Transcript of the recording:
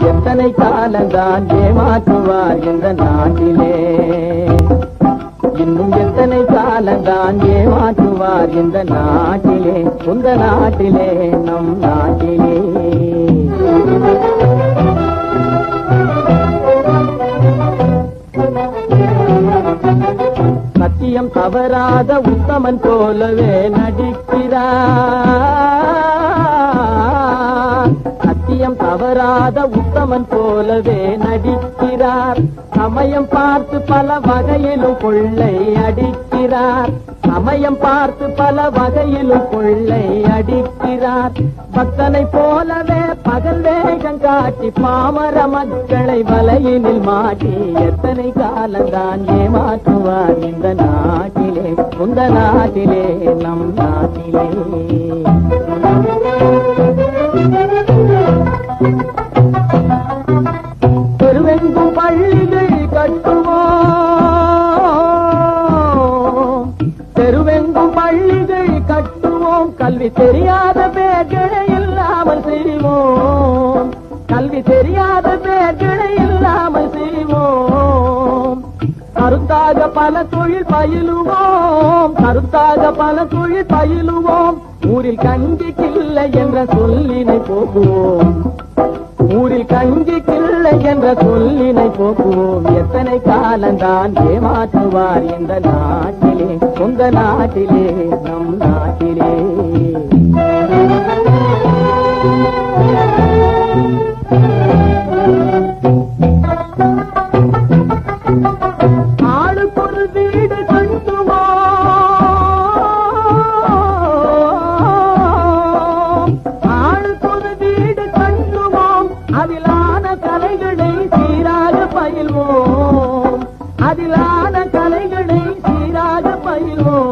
எத்தனை காலந்தான் ஏமாற்றுவார் இந்த நாட்டிலே, இன்னும் எத்தனை காலந்தான் ஏமாற்றுவார் இந்த நாட்டிலே, உந்த நாட்டிலே நம் நாட்டிலே. சத்தியம் தவறாத உத்தமன் போலவே நடிக்கிறார், சத்தியம் தவறாத உத்தமன் போலவே நடிக்கிறார். சமயம் பார்த்து பல வகையிலும் கொள்ளை அடிக்கிறார், சமயம் பார்த்து பல வகையிலும் கொள்ளை அடிக்கிறார். பக்தனை போலவே பகல் வேகம் காட்டி பாமர மக்களை வலையினில் மாட்டி எத்தனை காலந்தான் ஏமாற்றுவார் இந்த நாட்டிலே, உந்த நாட்டிலே நம் நாட்டிலே. தெருவெங்கும் பள்ளிகள் கட்டுவோம், தெருவெங்கும் பள்ளிகள் கட்டுவோம், கல்வி தெரியாத பேர்களை இல்லாமல் செய்வோம், கல்வி தெரியாத பேர்களை இல்லாமல் செய்வோம். கருத்தாக பல தொழில் பயிலுவோம், கருத்தாக பல தொழில் பயிலுவோம். ஊரில் கஞ்சி கிள்ளை என்ற சொல்லினை போக்குவோம், ஊரில் கஞ்சி கிள்ளை என்ற சொல்லினை போக்குவோம். எத்தனை காலந்தான் ஏமாற்றுவார் இந்த நாட்டிலே, உந்த நாட்டிலே நம் நாட்டிலே. ஆளுக்கொரு வீடு கட்டுவோம், ஆளுக்கொரு வீடு கட்டுவோம். அதிலான கலைகளை சீராக பயில்வோம், அதிலான கலைகளை சீராக பயில்வோம்.